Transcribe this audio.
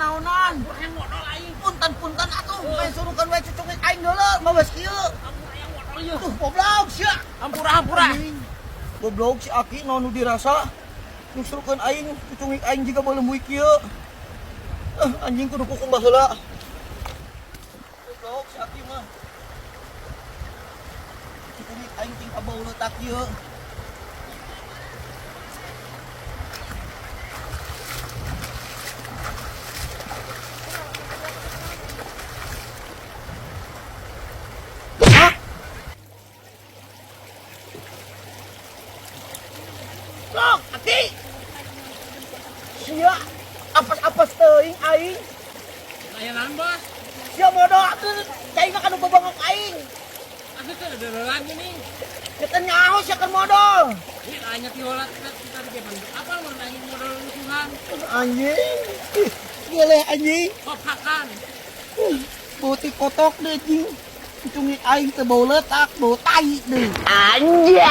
naonan. Yang modal aing. Punten atuh, main suruhkeun we cucungik aing deuleu, mawas kieu. Ampura yang modal ieu. Tuh goblok sia. Hampura. Goblok si Aki naon nu dirasa. Nu suruhkeun aing cucungik aing jiga bae leuwih kieu. Anjing kudu kuku baheula. Goblok si Aki mah. Cucungik aing ting kabau leutak kieu. Sok, Aki. Sia, apes-apes teuing aing. Layanan bos. Sia bodoh atuh, cai mah kanu babangok aing. Aku tuh ada lagi nih. Kita nyaho sia keur modal. Ini hanya tiolat kita di Jepang. Apa mau nanya modal lusuhan? Anjing. Gile anjing. Kopakan. Putih kotok deh anjing. Cungik aing teu bau letak, bau tai deh. Anjay.